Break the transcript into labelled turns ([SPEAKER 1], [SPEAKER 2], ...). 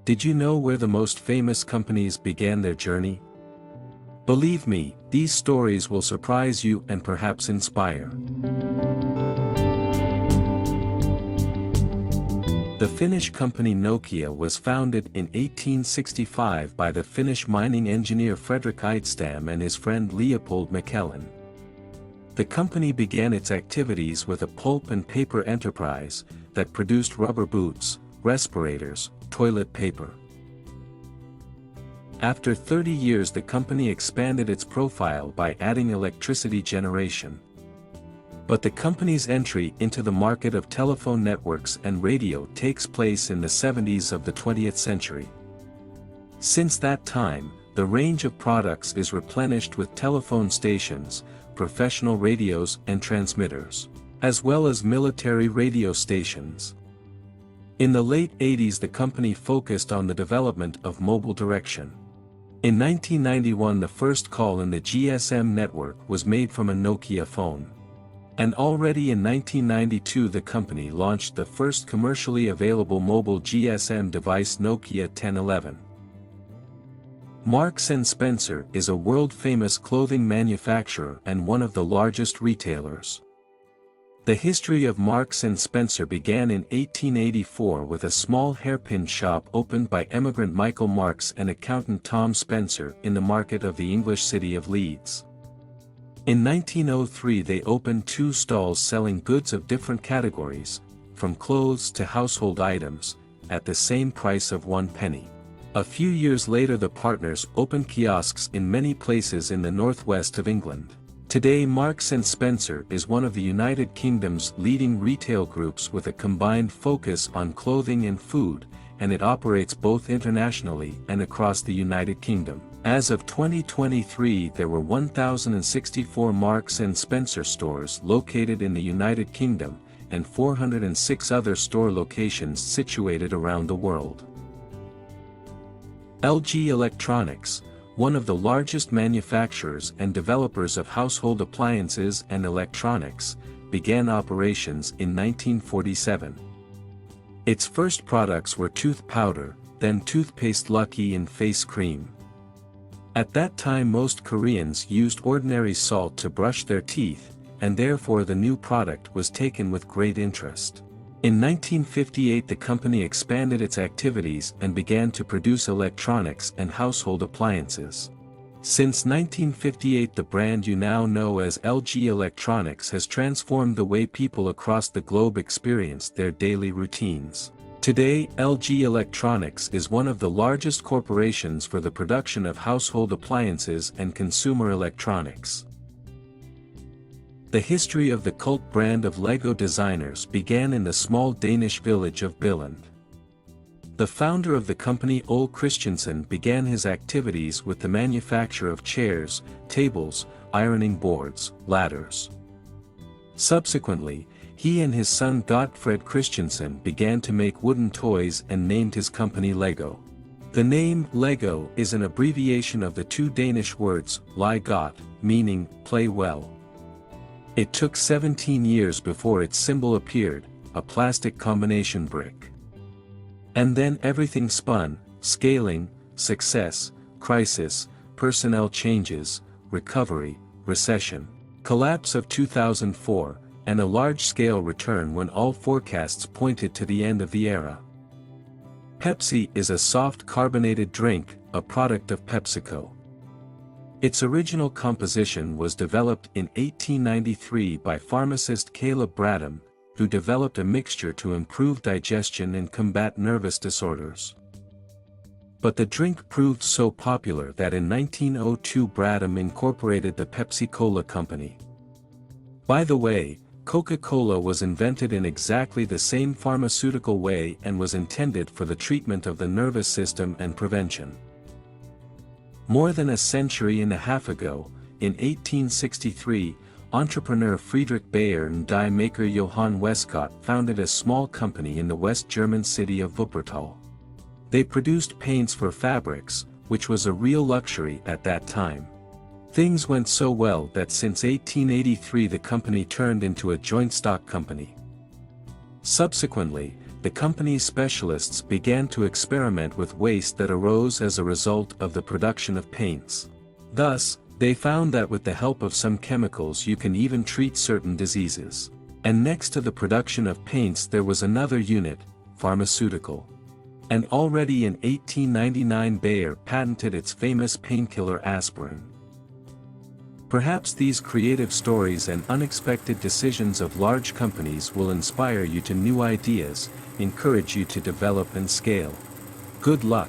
[SPEAKER 1] Did you know where the most famous companies began their journey? Believe me, these stories will surprise you and perhaps inspire. The Finnish company Nokia was founded in 1865 by the Finnish mining engineer Fredrik Idestam and his friend Leopold Mäkelän. The company began its activities with a pulp and paper enterprise that produced rubber boots, respirators, toilet paper. After 30 years, the company expanded its profile by adding electricity generation. But the company's entry into the market of telephone networks and radio takes place in the 70s of the 20th century. Since that time, the range of products is replenished with telephone stations, professional radios and transmitters, as well as military radio stations. In the late 80s, the company focused on the development of mobile direction. In 1991, the first call in the GSM network was made from a Nokia phone. And already in 1992, the company launched the first commercially available mobile GSM device, Nokia 1011. Marks & Spencer is a world-famous clothing manufacturer and one of the largest retailers. The history of Marks & Spencer began in 1884 with a small hairpin shop opened by emigrant Michael Marks and accountant Tom Spencer in the market of the English city of Leeds. In 1903, they opened 2 stalls selling goods of different categories, from clothes to household items, at the same price of 1 penny. A few years later, the partners opened kiosks in many places in the northwest of England. Today, Marks & Spencer is one of the United Kingdom's leading retail groups with a combined focus on clothing and food, and it operates both internationally and across the United Kingdom. As of 2023, there were 1,064 Marks & Spencer stores located in the United Kingdom, and 406 other store locations situated around the world. LG Electronics, one of the largest manufacturers and developers of household appliances and electronics, began operations in 1947. Its first products were tooth powder, then toothpaste Lucky and face cream. At that time, most Koreans used ordinary salt to brush their teeth, and therefore the new product was taken with great interest. In 1958, the company expanded its activities and began to produce electronics and household appliances. Since 1958, the brand you now know as LG Electronics has transformed the way people across the globe experience their daily routines. Today, LG Electronics is one of the largest corporations for the production of household appliances and consumer electronics. The history of the cult brand of Lego designers began in the small Danish village of Billund. The founder of the company, Ole Christensen, began his activities with the manufacture of chairs, tables, ironing boards, ladders. Subsequently, he and his son Gottfred Christensen began to make wooden toys and named his company Lego. The name Lego is an abbreviation of the 2 Danish words, lie godt, meaning play well. It took 17 years before its symbol appeared, a plastic combination brick. And then everything spun: scaling, success, crisis, personnel changes, recovery, recession, collapse of 2004, and a large-scale return when all forecasts pointed to the end of the era. Pepsi is a soft carbonated drink, a product of PepsiCo. Its original composition was developed in 1893 by pharmacist Caleb Bradham, who developed a mixture to improve digestion and combat nervous disorders. But the drink proved so popular that in 1902 Bradham incorporated the Pepsi-Cola company. By the way, Coca-Cola was invented in exactly the same pharmaceutical way and was intended for the treatment of the nervous system and prevention. More than a century and a half ago, in 1863, entrepreneur Friedrich Bayer and dye maker Johann Westcott founded a small company in the West German city of Wuppertal. They produced paints for fabrics, which was a real luxury at that time. Things went so well that since 1883 the company turned into a joint stock company. Subsequently, the company's specialists began to experiment with waste that arose as a result of the production of paints. Thus, they found that with the help of some chemicals you can even treat certain diseases. And next to the production of paints there was another unit, pharmaceutical. And already in 1899 Bayer patented its famous painkiller aspirin. Perhaps these creative stories and unexpected decisions of large companies will inspire you to new ideas, encourage you to develop and scale. Good luck!